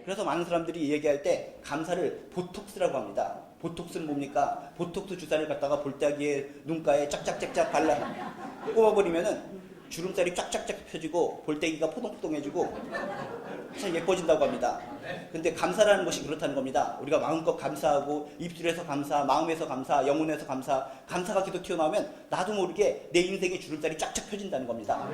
그래서 많은 사람들이 얘기할 때 감사를 보톡스라고 합니다. 보톡스는 뭡니까? 보톡스 주사를 갖다가 볼따기에 눈가에 짝짝짝짝 발라 꼽아버리면은 주름살이 쫙쫙쫙 펴지고 볼때기가 포동포동해지고 참 예뻐진다고 합니다. 근데 감사라는 것이 그렇다는 겁니다. 우리가 마음껏 감사하고 입술에서 감사, 마음에서 감사, 영혼에서 감사, 감사가 계속 튀어나오면 나도 모르게 내 인생의 주름살이 쫙쫙 펴진다는 겁니다.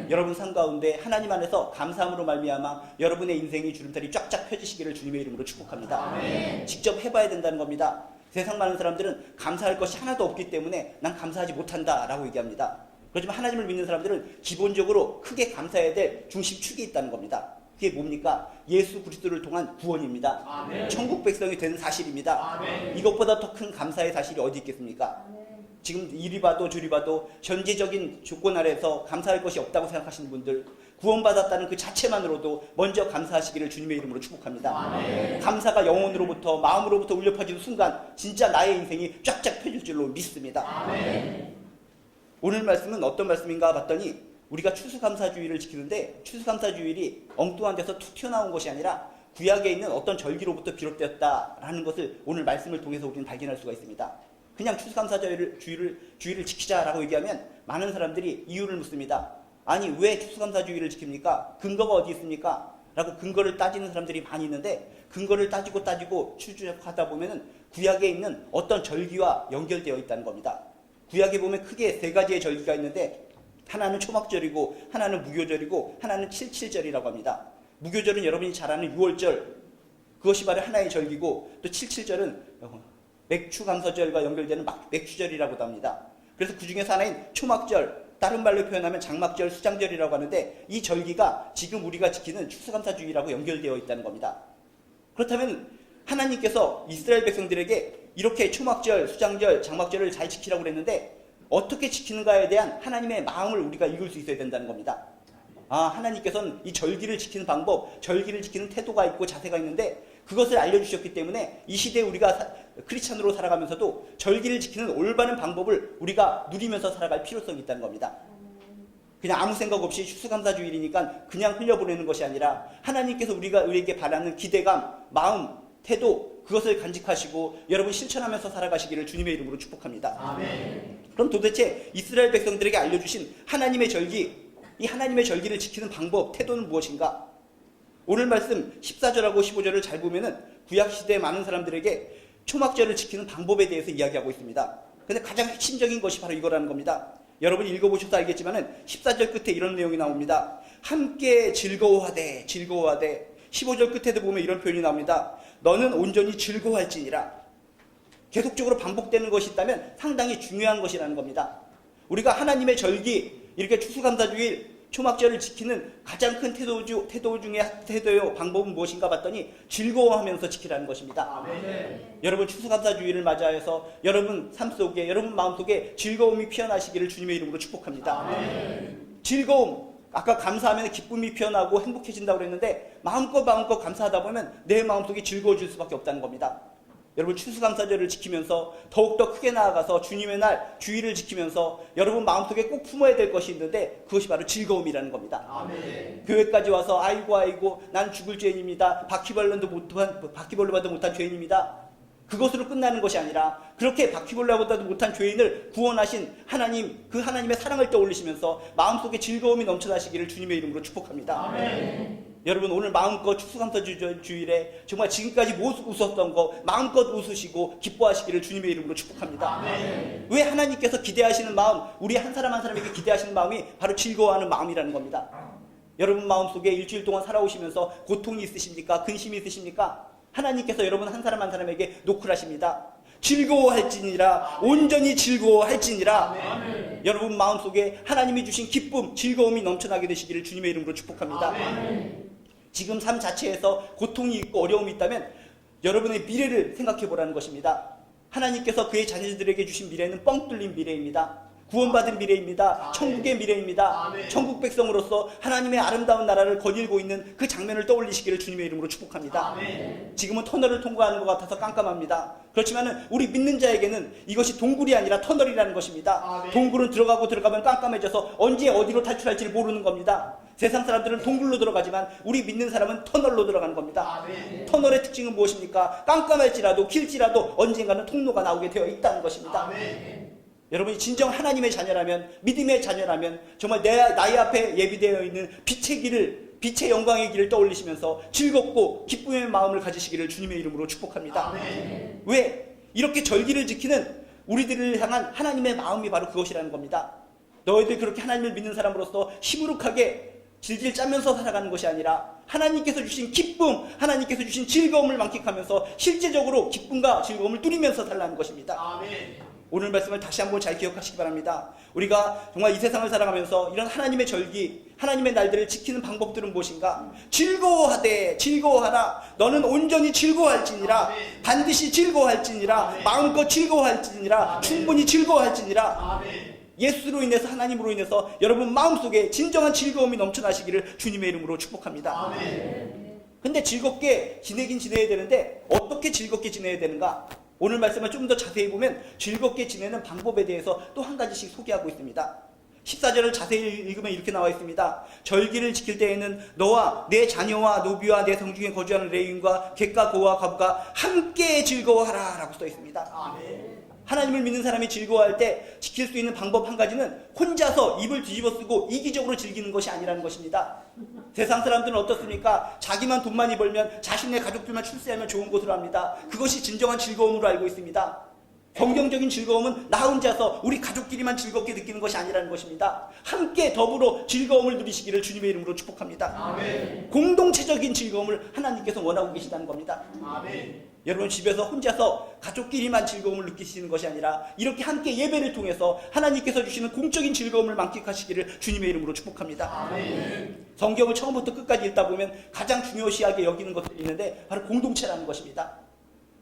여러분 삶 가운데 하나님 안에서 감사함으로 말미암아 여러분의 인생의 주름살이 쫙쫙 펴지시기를 주님의 이름으로 축복합니다. 직접 해봐야 된다는 겁니다. 세상 많은 사람들은 감사할 것이 하나도 없기 때문에 난 감사하지 못한다라고 얘기합니다. 그렇지만 하나님을 믿는 사람들은 기본적으로 크게 감사해야 될 중심축이 있다는 겁니다. 그게 뭡니까? 예수 그리스도를 통한 구원입니다. 아멘. 천국 백성이 되는 사실입니다. 아멘. 이것보다 더 큰 감사의 사실이 어디 있겠습니까? 아멘. 지금 이리 봐도 저리 봐도 현재적인 조건 아래서 감사할 것이 없다고 생각하시는 분들, 구원받았다는 그 자체만으로도 먼저 감사하시기를 주님의 이름으로 축복합니다. 아멘. 감사가 영혼으로부터 마음으로부터 울려 퍼지는 순간 진짜 나의 인생이 쫙쫙 펴질 줄로 믿습니다. 아멘. 오늘 말씀은 어떤 말씀인가 봤더니 우리가 추수감사주의를 지키는데 추수감사주일이 엉뚱한 데서 툭 튀어나온 것이 아니라 구약에 있는 어떤 절기로부터 비롯되었다라는 것을 오늘 말씀을 통해서 우리는 발견할 수가 있습니다. 그냥 추수감사주의를 지키자라고 얘기하면 많은 사람들이 이유를 묻습니다. 아니 왜 추수감사주의를 지킵니까? 근거가 어디 있습니까? 라고 근거를 따지는 사람들이 많이 있는데 근거를 따지고 추적하다 보면은 구약에 있는 어떤 절기와 연결되어 있다는 겁니다. 구약에 보면 크게 세 가지의 절기가 있는데 하나는 초막절이고 하나는 무교절이고 하나는 칠칠절이라고 합니다. 무교절은 여러분이 잘 아는 6월절, 그것이 바로 하나의 절기고 또 칠칠절은 맥추감사절과 연결되는 맥추절이라고도 합니다. 그래서 그 중에서 하나인 초막절, 다른 말로 표현하면 장막절, 수장절이라고 하는데 이 절기가 지금 우리가 지키는 추수감사주의라고 연결되어 있다는 겁니다. 그렇다면 하나님께서 이스라엘 백성들에게 이렇게 초막절, 수장절, 장막절을 잘 지키라고 그랬는데 어떻게 지키는가에 대한 하나님의 마음을 우리가 읽을 수 있어야 된다는 겁니다. 하나님께서는 이 절기를 지키는 방법, 절기를 지키는 태도가 있고 자세가 있는데 그것을 알려주셨기 때문에 이 시대에 우리가 크리스찬으로 살아가면서도 절기를 지키는 올바른 방법을 우리가 누리면서 살아갈 필요성이 있다는 겁니다. 그냥 아무 생각 없이 추수감사주일이니까 그냥 흘려보내는 것이 아니라 하나님께서 우리에게 바라는 기대감, 마음, 태도, 그것을 간직하시고 여러분 실천하면서 살아가시기를 주님의 이름으로 축복합니다. 아멘. 그럼 도대체 이스라엘 백성들에게 알려주신 하나님의 절기, 이 하나님의 절기를 지키는 방법, 태도는 무엇인가? 오늘 말씀 14절하고 15절을 잘 보면은 구약시대의 많은 사람들에게 초막절을 지키는 방법에 대해서 이야기하고 있습니다. 근데 가장 핵심적인 것이 바로 이거라는 겁니다. 여러분이 읽어보셔서 알겠지만은 14절 끝에 이런 내용이 나옵니다. 함께 즐거워하되 15절 끝에도 보면 이런 표현이 나옵니다. 너는 온전히 즐거워할지니라. 계속적으로 반복되는 것이 있다면 상당히 중요한 것이라는 겁니다. 우리가 하나님의 절기, 이렇게 추수감사주일, 초막절을 지키는 가장 큰 태도요 방법은 무엇인가 봤더니 즐거워하면서 지키라는 것입니다. 아멘. 여러분 추수감사주일을 맞이해서 여러분 삶 속에, 여러분 마음 속에 즐거움이 피어나시기를 주님의 이름으로 축복합니다. 아멘. 즐거움, 아까 감사하면 기쁨이 피어나고 행복해진다고 그랬는데 마음껏 감사하다 보면 내 마음속이 즐거워질 수밖에 없다는 겁니다. 여러분 추수감사절을 지키면서 더욱더 크게 나아가서 주님의 날 주일을 지키면서 여러분 마음속에 꼭 품어야 될 것이 있는데 그것이 바로 즐거움이라는 겁니다. 아멘. 교회까지 와서 아이고 난 죽을 죄인입니다. 바퀴벌레도 못한 죄인입니다. 그것으로 끝나는 것이 아니라 그렇게 바퀴벌레보다도 못한 죄인을 구원하신 하나님, 그 하나님의 사랑을 떠올리시면서 마음속에 즐거움이 넘쳐나시기를 주님의 이름으로 축복합니다. 아멘. 여러분 오늘 마음껏 추수감사주일에 정말 지금까지 못 웃었던 거 마음껏 웃으시고 기뻐하시기를 주님의 이름으로 축복합니다. 아멘. 왜 하나님께서 기대하시는 마음, 우리 한 사람 한 사람에게 기대하시는 마음이 바로 즐거워하는 마음이라는 겁니다. 여러분 마음속에 일주일 동안 살아오시면서 고통이 있으십니까? 근심이 있으십니까? 하나님께서 여러분 한 사람 한 사람에게 노크를 하십니다. 즐거워할지니라, 온전히 즐거워할지니라. 아멘. 여러분 마음속에 하나님이 주신 기쁨, 즐거움이 넘쳐나게 되시기를 주님의 이름으로 축복합니다. 아멘. 지금 삶 자체에서 고통이 있고 어려움이 있다면 여러분의 미래를 생각해 보라는 것입니다. 하나님께서 그의 자녀들에게 주신 미래는 뻥 뚫린 미래입니다. 구원받은 미래입니다. 아멘. 천국의 미래입니다. 아멘. 천국 백성으로서 하나님의 아름다운 나라를 거닐고 있는 그 장면을 떠올리시기를 주님의 이름으로 축복합니다. 아멘. 지금은 터널을 통과하는 것 같아서 깜깜합니다. 그렇지만 우리 믿는 자에게는 이것이 동굴이 아니라 터널이라는 것입니다. 아멘. 동굴은 들어가면 깜깜해져서 언제 어디로 탈출할지를 모르는 겁니다. 세상 사람들은 동굴로 들어가지만 우리 믿는 사람은 터널로 들어가는 겁니다. 터널의 특징은 무엇입니까? 깜깜할지라도 길지라도 언젠가는 통로가 나오게 되어 있다는 것입니다. 여러분이 진정 하나님의 자녀라면, 믿음의 자녀라면 정말 나의 앞에 예비되어 있는 빛의 길을, 빛의 영광의 길을 떠올리시면서 즐겁고 기쁨의 마음을 가지시기를 주님의 이름으로 축복합니다. 왜? 이렇게 절기를 지키는 우리들을 향한 하나님의 마음이 바로 그것이라는 겁니다. 너희들 그렇게 하나님을 믿는 사람으로서 시무룩하게 질질 짜면서 살아가는 것이 아니라 하나님께서 주신 기쁨, 하나님께서 주신 즐거움을 만끽하면서 실제적으로 기쁨과 즐거움을 누리면서 살라는 것입니다. 오늘 말씀을 다시 한번 잘 기억하시기 바랍니다. 우리가 정말 이 세상을 살아가면서 이런 하나님의 절기, 하나님의 날들을 지키는 방법들은 무엇인가? 즐거워하되 즐거워하라. 너는 온전히 즐거워할지니라. 반드시 즐거워할지니라. 마음껏 즐거워할지니라. 충분히 즐거워할지니라. 예수로 인해서, 하나님으로 인해서 여러분 마음속에 진정한 즐거움이 넘쳐나시기를 주님의 이름으로 축복합니다. 근데 즐겁게 지내긴 지내야 되는데 어떻게 즐겁게 지내야 되는가? 오늘 말씀을 좀 더 자세히 보면 즐겁게 지내는 방법에 대해서 또 한 가지씩 소개하고 있습니다. 14절을 자세히 읽으면 이렇게 나와 있습니다. 절기를 지킬 때에는 너와 내 자녀와 노비와 내 성중에 거주하는 레위인과 객과 고와 과부가 함께 즐거워하라 라고 써 있습니다. 하나님을 믿는 사람이 즐거워할 때 지킬 수 있는 방법 한 가지는 혼자서 입을 뒤집어 쓰고 이기적으로 즐기는 것이 아니라는 것입니다. 세상 사람들은 어떻습니까? 자기만 돈 많이 벌면 자신의 가족들만 출세하면 좋은 것으로 합니다. 그것이 진정한 즐거움으로 알고 있습니다. 성경적인 즐거움은 나 혼자서 우리 가족끼리만 즐겁게 느끼는 것이 아니라는 것입니다. 함께 더불어 즐거움을 누리시기를 주님의 이름으로 축복합니다. 아멘. 공동체적인 즐거움을 하나님께서 원하고 계시다는 겁니다. 아멘. 여러분 집에서 혼자서 가족끼리만 즐거움을 느끼시는 것이 아니라 이렇게 함께 예배를 통해서 하나님께서 주시는 공적인 즐거움을 만끽하시기를 주님의 이름으로 축복합니다. 아멘. 성경을 처음부터 끝까지 읽다 보면 가장 중요시하게 여기는 것들이 있는데 바로 공동체라는 것입니다.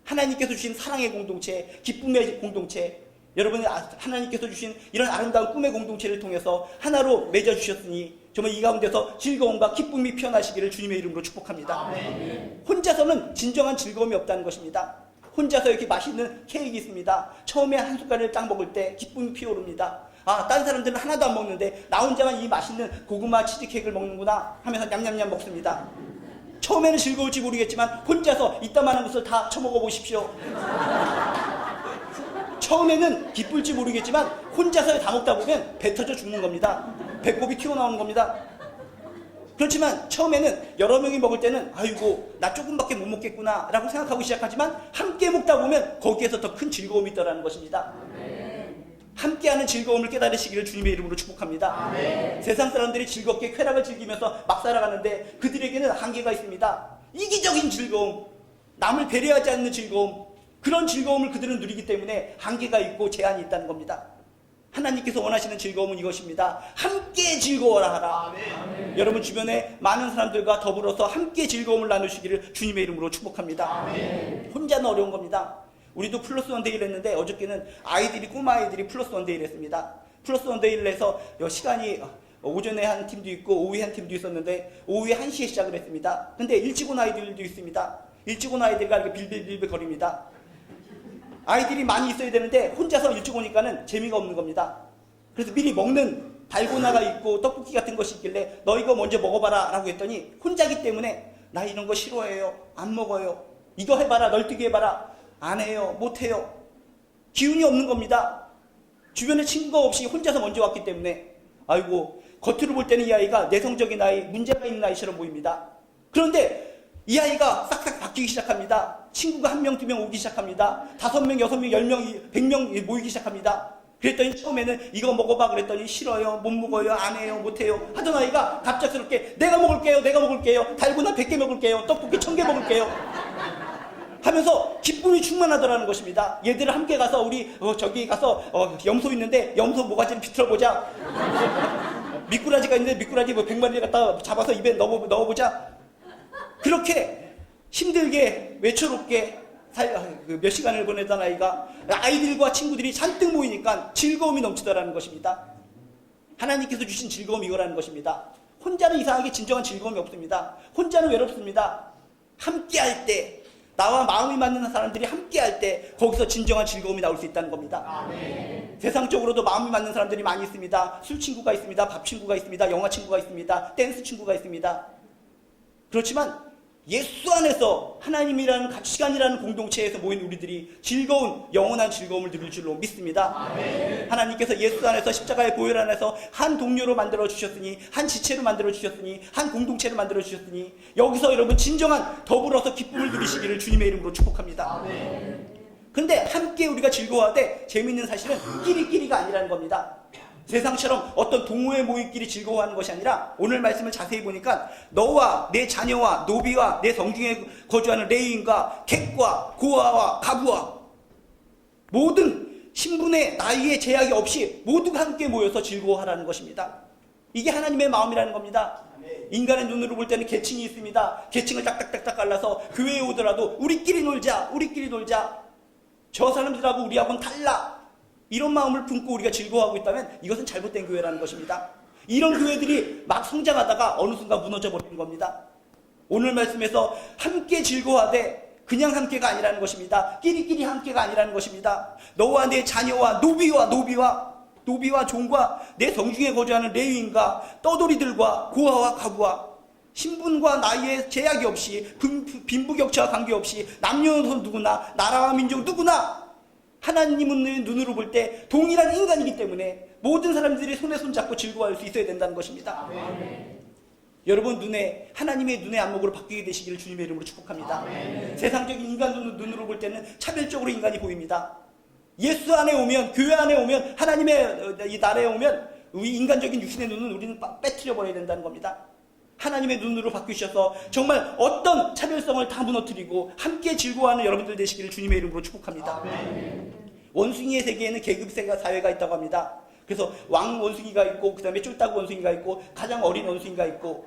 하나님께서 주신 사랑의 공동체, 기쁨의 공동체, 여러분이 하나님께서 주신 이런 아름다운 꿈의 공동체를 통해서 하나로 맺어주셨으니 정말 이 가운데서 즐거움과 기쁨이 피어나시기를 주님의 이름으로 축복합니다. 아멘. 혼자서는 진정한 즐거움이 없다는 것입니다. 혼자서 이렇게 맛있는 케이크 있습니다. 처음에 한 숟갈을 딱 먹을 때 기쁨이 피어오릅니다. 아, 다른 사람들은 하나도 안 먹는데 나 혼자만 이 맛있는 고구마 치즈케이크를 먹는구나 하면서 냠냠냠 먹습니다. 처음에는 즐거울지 모르겠지만 혼자서 이따만한 것을 다 처먹어 보십시오. 처음에는 기쁠지 모르겠지만 혼자서 다 먹다 보면 배 터져 죽는 겁니다. 배꼽이 튀어나오는 겁니다. 그렇지만 처음에는 여러 명이 먹을 때는 아이고 나 조금밖에 못 먹겠구나 라고 생각하고 시작하지만 함께 먹다 보면 거기에서 더 큰 즐거움이 있다는 것입니다. 함께하는 즐거움을 깨달으시기를 주님의 이름으로 축복합니다. 아멘. 세상 사람들이 즐겁게 쾌락을 즐기면서 막 살아가는데 그들에게는 한계가 있습니다. 이기적인 즐거움, 남을 배려하지 않는 즐거움, 그런 즐거움을 그들은 누리기 때문에 한계가 있고 제한이 있다는 겁니다. 하나님께서 원하시는 즐거움은 이것입니다. 함께 즐거워라 하라. 아멘. 여러분 주변에 많은 사람들과 더불어서 함께 즐거움을 나누시기를 주님의 이름으로 축복합니다. 아멘. 혼자는 어려운 겁니다. 우리도 플러스 원데이를 했는데 어저께는 꼬마 아이들이 플러스 원데이를 했습니다. 플러스 원데이를 해서 시간이 오전에 한 팀도 있고 오후에 한 팀도 있었는데 오후에 1시에 시작을 했습니다. 근데 일찍 온 아이들도 있습니다. 일찍 온 아이들과 이렇게 빌빌빌빌 거립니다. 아이들이 많이 있어야 되는데 혼자서 일찍 오니까는 재미가 없는 겁니다. 그래서 미리 먹는 달고나가 있고 떡볶이 같은 것이 있길래 너 이거 먼저 먹어봐라 라고 했더니 혼자기 때문에 나 이런 거 싫어해요. 안 먹어요. 이거 해봐라. 널뛰기 해봐라. 안 해요. 못 해요. 기운이 없는 겁니다. 주변에 친구가 없이 혼자서 먼저 왔기 때문에 아이고 겉으로 볼 때는 이 아이가 내성적인 아이, 문제가 있는 아이처럼 보입니다. 그런데 이 아이가 싹싹 바뀌기 시작합니다. 친구가 1명, 2명 오기 시작합니다. 5명, 6명, 10명, 100명 모이기 시작합니다. 그랬더니 처음에는 이거 먹어봐 그랬더니 싫어요, 못 먹어요, 안 해요, 못 해요 하던 아이가 갑작스럽게 내가 먹을게요, 달고나 100개 먹을게요, 떡볶이 1000개 먹을게요 하면서 기쁨이 충만하더라는 것입니다. 얘들을 함께 가서 우리 저기 가서 염소 있는데 염소 모가지를 비틀어보자. 미꾸라지가 있는데 미꾸라지 100마리를 갖다 잡아서 입에 넣어보자. 그렇게 힘들게 외초롭게 몇 시간을 보내던 아이들과 친구들이 잔뜩 모이니까 즐거움이 넘치더라는 것입니다. 하나님께서 주신 즐거움이 이거라는 것입니다. 혼자는 이상하게 진정한 즐거움이 없습니다. 혼자는 외롭습니다. 함께 할 때, 나와 마음이 맞는 사람들이 함께 할 때 거기서 진정한 즐거움이 나올 수 있다는 겁니다. 아멘. 세상적으로도 마음이 맞는 사람들이 많이 있습니다. 술 친구가 있습니다. 밥 친구가 있습니다. 영화 친구가 있습니다. 댄스 친구가 있습니다. 그렇지만 예수 안에서 하나님이라는 가치관이라는 공동체에서 모인 우리들이 즐거운 영원한 즐거움을 누릴 줄로 믿습니다. 아멘. 하나님께서 예수 안에서 십자가의 보혈 안에서 한 동료로 만들어 주셨으니, 한 지체로 만들어 주셨으니, 한 공동체로 만들어 주셨으니, 여기서 여러분 진정한 더불어서 기쁨을 누리시기를 주님의 이름으로 축복합니다. 아멘. 근데 함께 우리가 즐거워하되 재미있는 사실은 끼리끼리가 아니라는 겁니다. 세상처럼 어떤 동호회 모임끼리 즐거워하는 것이 아니라 오늘 말씀을 자세히 보니까 너와 내 자녀와 노비와 내 성중에 거주하는 레위인과 객과 고아와 가부와 모든 신분의 나이의 제약이 없이 모두가 함께 모여서 즐거워하라는 것입니다. 이게 하나님의 마음이라는 겁니다. 인간의 눈으로 볼 때는 계층이 있습니다. 계층을 딱딱딱딱 갈라서 교회에 오더라도 우리끼리 놀자, 우리끼리 놀자. 저 사람들하고 우리하고는 달라. 이런 마음을 품고 우리가 즐거워하고 있다면 이것은 잘못된 교회라는 것입니다. 이런 교회들이 막 성장하다가 어느 순간 무너져 버리는 겁니다. 오늘 말씀에서 함께 즐거워하되 그냥 함께가 아니라는 것입니다. 끼리끼리 함께가 아니라는 것입니다. 너와 내 자녀와 노비와 종과 내 성중에 거주하는 레위인과 떠돌이들과 고아와 가부와 신분과 나이에 제약이 없이 빈부격차와 관계없이 남녀노소 누구나 나라와 민족 누구나 하나님의 눈으로 볼 때 동일한 인간이기 때문에 모든 사람들이 손에 손잡고 즐거워할 수 있어야 된다는 것입니다. 아멘. 여러분 하나님의 눈의 안목으로 바뀌게 되시기를 주님의 이름으로 축복합니다. 아멘. 세상적인 인간 눈으로 볼 때는 차별적으로 인간이 보입니다. 예수 안에 오면, 교회 안에 오면, 하나님의 이 나라에 오면 우리 인간적인 육신의 눈은 우리는 빼트려 버려야 된다는 겁니다. 하나님의 눈으로 바뀌셔서 정말 어떤 차별성을 다 무너뜨리고 함께 즐거워하는 여러분들 되시기를 주님의 이름으로 축복합니다. 아멘. 원숭이의 세계에는 계급 사회가 있다고 합니다. 그래서 왕 원숭이가 있고 그 다음에 쫄딱 원숭이가 있고 가장 어린 원숭이가 있고,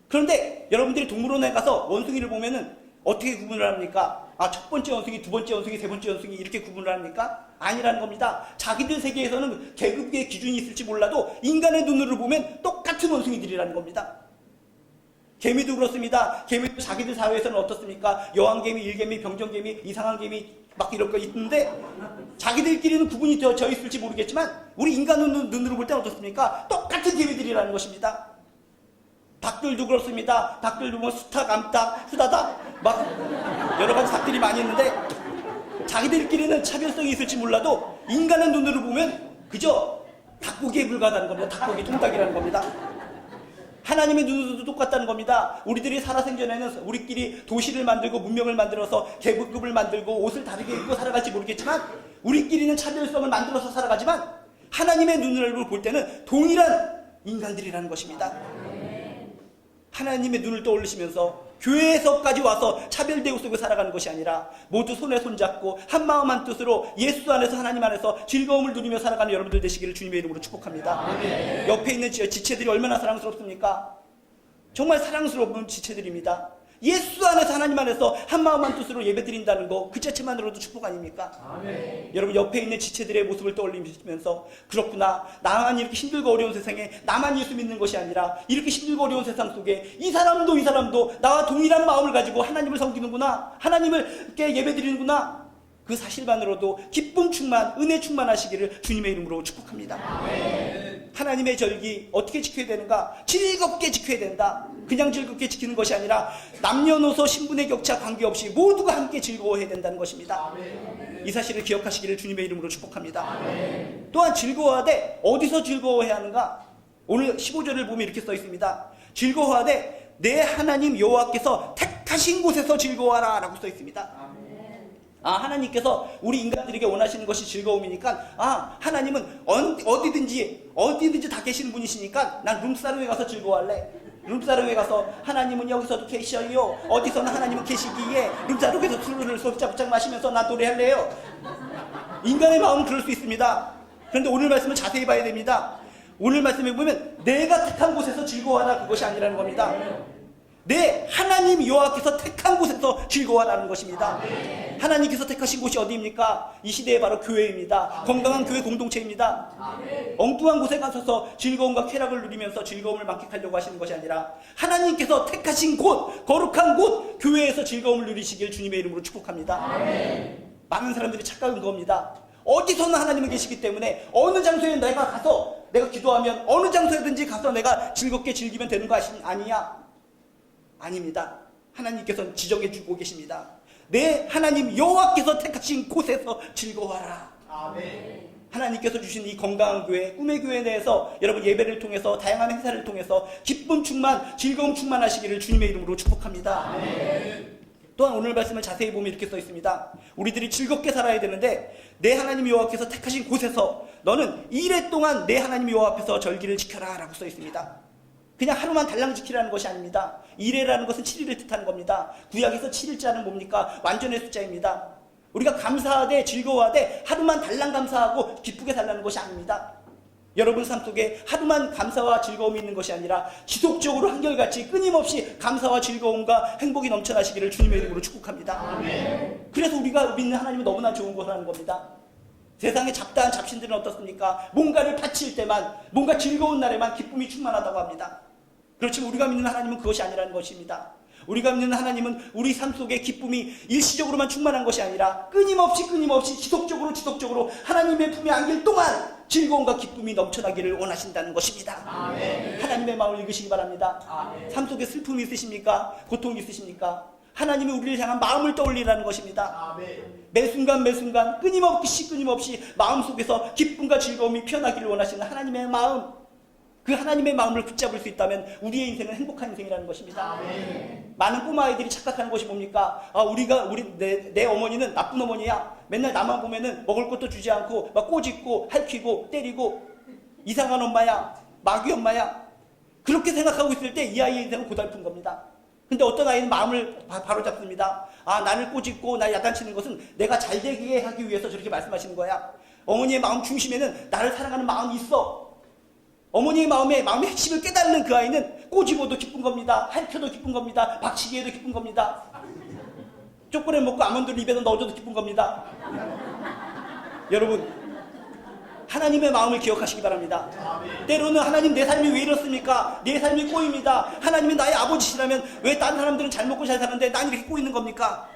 그런데 여러분들이 동물원에 가서 원숭이를 보면은 어떻게 구분을 합니까? 첫 번째 원숭이, 두 번째 원숭이, 세 번째 원숭이 이렇게 구분을 합니까? 아니라는 겁니다. 자기들 세계에서는 계급의 기준이 있을지 몰라도 인간의 눈으로 보면 똑같은 원숭이들이라는 겁니다. 개미도 그렇습니다. 개미도 자기들 사회에서는 어떻습니까? 여왕개미, 일개미, 병정개미, 이상한 개미 막 이런 거 있는데 자기들끼리는 구분이 되어 있을지 모르겠지만 우리 인간 눈으로 볼 때는 어떻습니까? 똑같은 개미들이라는 것입니다. 닭들도 그렇습니다. 닭들도 뭐 수탉, 암탉, 후다닥 막 여러 가지 닭들이 많이 있는데 자기들끼리는 차별성이 있을지 몰라도 인간의 눈으로 보면 그저 닭고기에 불과하다는 겁니다. 닭고기 통닭이라는 겁니다. 하나님의 눈으로도 똑같다는 겁니다. 우리들이 살아생전에는 우리끼리 도시를 만들고 문명을 만들어서 계급을 만들고 옷을 다르게 입고 살아갈지 모르겠지만 우리끼리는 차별성을 만들어서 살아가지만 하나님의 눈으로 볼 때는 동일한 인간들이라는 것입니다. 하나님의 눈을 떠올리시면서 교회에서까지 와서 차별대우 속에 살아가는 것이 아니라 모두 손에 손잡고 한마음 한뜻으로 예수 안에서 하나님 안에서 즐거움을 누리며 살아가는 여러분들 되시기를 주님의 이름으로 축복합니다. 아멘. 옆에 있는 지체들이 얼마나 사랑스럽습니까? 정말 사랑스러운 지체들입니다. 예수 안에서 하나님 안에서 한마음 한뜻으로 예배드린다는 거 그 자체만으로도 축복 아닙니까? 아멘. 여러분 옆에 있는 지체들의 모습을 떠올리면서 그렇구나, 나만 이렇게 힘들고 어려운 세상에 나만 예수 믿는 것이 아니라 이렇게 힘들고 어려운 세상 속에 이 사람도 나와 동일한 마음을 가지고 하나님을 섬기는구나, 하나님을 예배드리는구나, 그 사실만으로도 기쁨 충만, 은혜 충만하시기를 주님의 이름으로 축복합니다. 아멘. 하나님의 절기 어떻게 지켜야 되는가? 즐겁게 지켜야 된다. 그냥 즐겁게 지키는 것이 아니라 남녀노소 신분의 격차 관계없이 모두가 함께 즐거워해야 된다는 것입니다. 아멘. 이 사실을 기억하시기를 주님의 이름으로 축복합니다. 아멘. 또한 즐거워하되 어디서 즐거워해야 하는가? 오늘 15절을 보면 이렇게 써 있습니다. 즐거워하되 내 하나님 여호와께서 택하신 곳에서 즐거워하라 라고 써 있습니다. 하나님께서 우리 인간들에게 원하시는 것이 즐거움이니까 하나님은 어디든지 다 계시는 분이시니까 난 룸사롱에 가서 즐거워할래. 룸사롱에 가서 하나님은 여기서도 계셔요. 어디서나 하나님은 계시기에 룸사롱에서 술을 소짝짝 마시면서 나 노래할래요. 인간의 마음은 그럴 수 있습니다. 그런데 오늘 말씀은 자세히 봐야 됩니다. 오늘 말씀에 보면 내가 택한 곳에서 즐거워하라 그것이 아니라는 겁니다. 내 하나님 여호와께서 택한 곳에서 즐거워하라는 것입니다. 아멘. 하나님께서 택하신 곳이 어디입니까? 이 시대에 바로 교회입니다. 아멘. 건강한 교회 공동체입니다. 아멘. 엉뚱한 곳에 가서서 즐거움과 쾌락을 누리면서 즐거움을 만끽하려고 하시는 것이 아니라 하나님께서 택하신 곳, 거룩한 곳, 교회에서 즐거움을 누리시길 주님의 이름으로 축복합니다. 아멘. 많은 사람들이 착각한 겁니다. 어디서나 하나님은 계시기 때문에 어느 장소에 내가 가서 내가 기도하면 어느 장소에든지 가서 내가 즐겁게 즐기면 되는 거 아니냐? 아닙니다. 하나님께서는 지정해 주고 계십니다. 내 하나님 여호와께서 택하신 곳에서 즐거워하라. 아멘. 하나님께서 주신 이 건강한 교회, 꿈의 교회 내에서 여러분 예배를 통해서 다양한 행사를 통해서 기쁨 충만, 즐거움 충만하시기를 주님의 이름으로 축복합니다. 아멘. 또한 오늘 말씀을 자세히 보면 이렇게 써 있습니다. 우리들이 즐겁게 살아야 되는데 내 하나님 여호와께서 택하신 곳에서 너는 이래 동안 내 하나님 여호와 앞에서 절기를 지켜라 라고 써 있습니다. 그냥 하루만 달랑 지키라는 것이 아닙니다. 이래라는 것은 7일을 뜻하는 겁니다. 구약에서 7일자는 뭡니까? 완전의 숫자입니다. 우리가 감사하되 즐거워하되 하루만 달랑 감사하고 기쁘게 살라는 것이 아닙니다. 여러분 삶 속에 하루만 감사와 즐거움이 있는 것이 아니라 지속적으로 한결같이 끊임없이 감사와 즐거움과 행복이 넘쳐나시기를 주님의 이름으로 축복합니다. 아멘. 그래서 우리가 믿는 하나님은 너무나 좋은 것을 하는 겁니다. 세상의 잡다한 잡신들은 어떻습니까? 뭔가를 바칠 때만, 뭔가 즐거운 날에만 기쁨이 충만하다고 합니다. 그렇지만 우리가 믿는 하나님은 그것이 아니라는 것입니다. 우리가 믿는 하나님은 우리 삶 속에 기쁨이 일시적으로만 충만한 것이 아니라 끊임없이 지속적으로 하나님의 품에 안길 동안 즐거움과 기쁨이 넘쳐나기를 원하신다는 것입니다. 아멘. 하나님의 마음을 읽으시기 바랍니다. 아멘. 삶 속에 슬픔이 있으십니까? 고통이 있으십니까? 하나님이 우리를 향한 마음을 떠올리라는 것입니다. 아멘. 매 순간 끊임없이 마음속에서 기쁨과 즐거움이 피어나기를 원하시는 하나님의 마음, 그 하나님의 마음을 붙잡을 수 있다면 우리의 인생은 행복한 인생이라는 것입니다. 아멘. 많은 꼬마 아이들이 착각하는 것이 뭡니까? 내 어머니는 나쁜 어머니야. 맨날 나만 보면은 먹을 것도 주지 않고 막 꼬집고 할퀴고 때리고 이상한 엄마야, 마귀 엄마야. 그렇게 생각하고 있을 때 이 아이의 인생은 고달픈 겁니다. 근데 어떤 아이는 마음을 바로 잡습니다. 나를 꼬집고 날 야단치는 것은 내가 잘 되게 하기 위해서 저렇게 말씀하시는 거야. 어머니의 마음 중심에는 나를 사랑하는 마음이 있어. 어머니의 마음의 핵심을 깨닫는 그 아이는 꼬집어도 기쁜 겁니다. 핥혀도 기쁜 겁니다. 박치기에도 기쁜 겁니다. 초콜릿 먹고 아몬드를 입에다 넣어줘도 기쁜 겁니다. 여러분, 하나님의 마음을 기억하시기 바랍니다. 때로는 하나님 내 삶이 왜 이렇습니까? 내 삶이 꼬입니다. 하나님이 나의 아버지시라면 왜 다른 사람들은 잘 먹고 잘 사는데 난 이렇게 꼬이는 겁니까?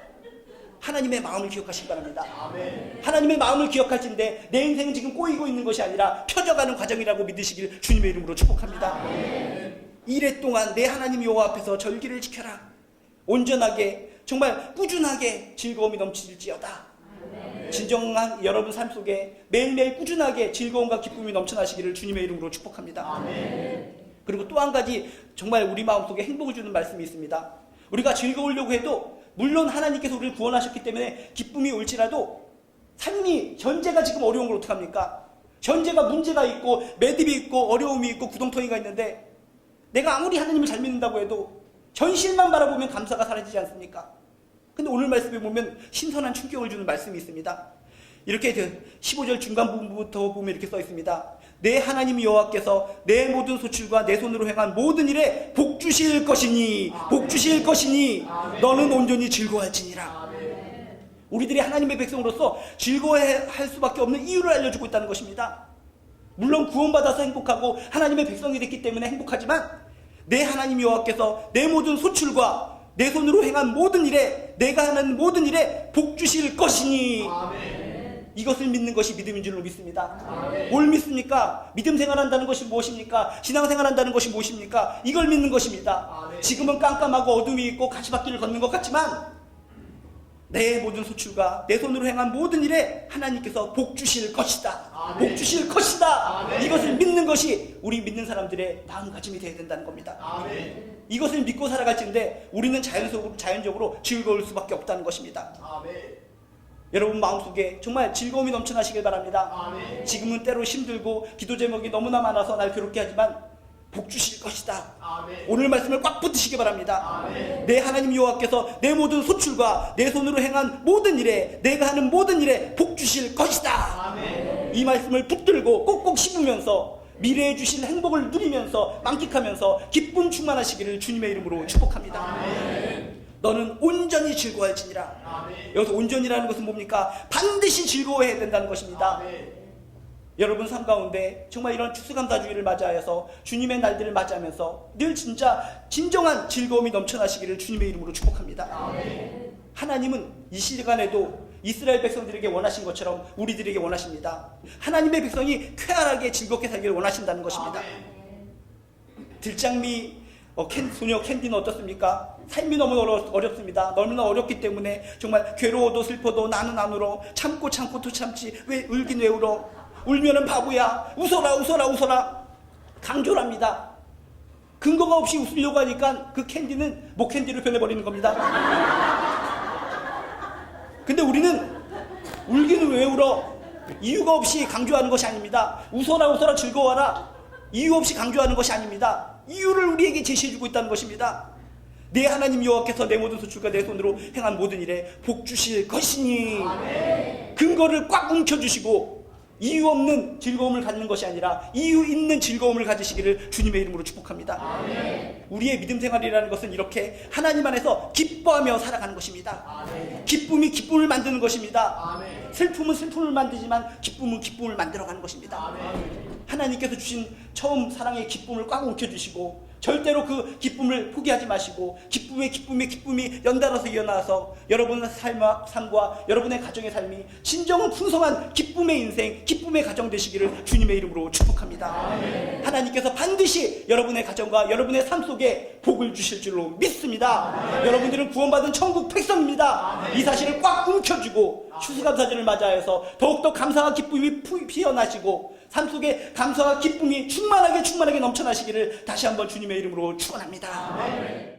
하나님의 마음을 기억하시기 바랍니다. 아멘. 하나님의 마음을 기억할진데 내 인생은 지금 꼬이고 있는 것이 아니라 펴져가는 과정이라고 믿으시길 주님의 이름으로 축복합니다. 아멘. 이래 동안 내 하나님 여호와 앞에서 절기를 지켜라. 온전하게 정말 꾸준하게 즐거움이 넘칠지어다. 진정한 여러분 삶 속에 매일매일 꾸준하게 즐거움과 기쁨이 넘쳐나시기를 주님의 이름으로 축복합니다. 아멘. 그리고 또 한 가지 정말 우리 마음속에 행복을 주는 말씀이 있습니다. 우리가 즐거우려고 해도 물론 하나님께서 우리를 구원하셨기 때문에 기쁨이 올지라도 삶이 현재가 지금 어려운 걸 어떡합니까? 현재가 문제가 있고 매듭이 있고 어려움이 있고 구덩텅이가 있는데 내가 아무리 하나님을 잘 믿는다고 해도 현실만 바라보면 감사가 사라지지 않습니까? 근데 오늘 말씀에 보면 신선한 충격을 주는 말씀이 있습니다. 이렇게 15절 중간 부분부터 보면 이렇게 써 있습니다. 내 하나님 여호와께서 내 모든 소출과 내 손으로 행한 모든 일에 복 주실 것이니 너는 온전히 즐거워할지니라. 우리들이 하나님의 백성으로서 즐거워할 수밖에 없는 이유를 알려주고 있다는 것입니다. 물론 구원받아서 행복하고 하나님의 백성이 됐기 때문에 행복하지만 내 하나님 여호와께서 내 모든 소출과 내 손으로 행한 모든 일에 내가 하는 모든 일에 복 주실 것이니 아멘. 이것을 믿는 것이 믿음인 줄로 믿습니다. 아멘. 뭘 믿습니까? 믿음 생활한다는 것이 무엇입니까? 신앙 생활한다는 것이 무엇입니까? 이걸 믿는 것입니다. 아멘. 지금은 깜깜하고 어둠이 있고 가시밭길을 걷는 것 같지만 내 모든 소출과 내 손으로 행한 모든 일에 하나님께서 복 주실 것이다. 아멘. 복 주실 것이다. 아멘. 이것을 믿는 것이 우리 믿는 사람들의 마음가짐이 되어야 된다는 겁니다. 아멘. 이것을 믿고 살아갈진데 우리는 자연적으로 즐거울 수밖에 없다는 것입니다. 아멘. 여러분 마음속에 정말 즐거움이 넘쳐나시길 바랍니다. 아멘. 지금은 때로 힘들고 기도 제목이 너무나 많아서 날 괴롭게 하지만 복 주실 것이다. 아멘. 오늘 말씀을 꽉 붙드시기 바랍니다. 아멘. 내 하나님 여호와께서 내 모든 소출과 내 손으로 행한 모든 일에 내가 하는 모든 일에 복 주실 것이다. 아멘. 이 말씀을 붙들고 꼭꼭 씹으면서 미래에 주실 행복을 누리면서 만끽하면서 기쁨 충만하시기를 주님의 이름으로 축복합니다. 아멘. 너는 온전히 즐거워할지니라. 아멘. 여기서 온전이라는 것은 뭡니까? 반드시 즐거워해야 된다는 것입니다. 아멘. 여러분 삶 가운데 정말 이런 추수감사주의를 맞이하여서 주님의 날들을 맞이하면서 늘 진정한 즐거움이 넘쳐나시기를 주님의 이름으로 축복합니다. 아멘. 하나님은 이 시간에도 이스라엘 백성들에게 원하신 것처럼 우리들에게 원하십니다. 하나님의 백성이 쾌활하게 즐겁게 살기를 원하신다는 것입니다. 들장미 소녀 캔디는 어떻습니까? 삶이 너무 어렵습니다. 너무나 어렵기 때문에 정말 괴로워도 슬퍼도 나는 안 울어. 참고 또 참지. 왜 울긴 왜 울어? 울면은 바보야. 웃어라. 강조를 합니다. 근거가 없이 웃으려고 하니까 그 캔디는 목캔디로 변해버리는 겁니다. 근데 우리는 울기는 왜 울어? 이유가 없이 강조하는 것이 아닙니다. 웃어라 즐거워라. 이유 없이 강조하는 것이 아닙니다. 이유를 우리에게 제시해주고 있다는 것입니다. 내 하나님 여호와께서 내 모든 소출과 내 손으로 행한 모든 일에 복 주실 것이니. 근거를 꽉 움켜주시고 이유 없는 즐거움을 갖는 것이 아니라 이유 있는 즐거움을 가지시기를 주님의 이름으로 축복합니다. 우리의 믿음 생활이라는 것은 이렇게 하나님 안에서 기뻐하며 살아가는 것입니다. 기쁨이 기쁨을 만드는 것입니다. 슬픔은 슬픔을 만들지만 기쁨은 기쁨을 만들어가는 것입니다. 하나님께서 주신 처음 사랑의 기쁨을 꽉 움켜주시고 절대로 그 기쁨을 포기하지 마시고 기쁨이 연달아서 이어나와서 여러분의 삶과 여러분의 가정의 삶이 진정한 풍성한 기쁨의 인생, 기쁨의 가정 되시기를 주님의 이름으로 축복합니다. 하나님께서 반드시 여러분의 가정과 여러분의 삶 속에 복을 주실 줄로 믿습니다. 여러분들은 구원받은 천국 백성입니다. 이 사실을 꽉 움켜쥐고 추수감사절을 맞이하여서 더욱더 감사와 기쁨이 피어나시고 삶 속에 감사와 기쁨이 충만하게 넘쳐나시기를 다시 한번 주님의 이름으로 축원합니다.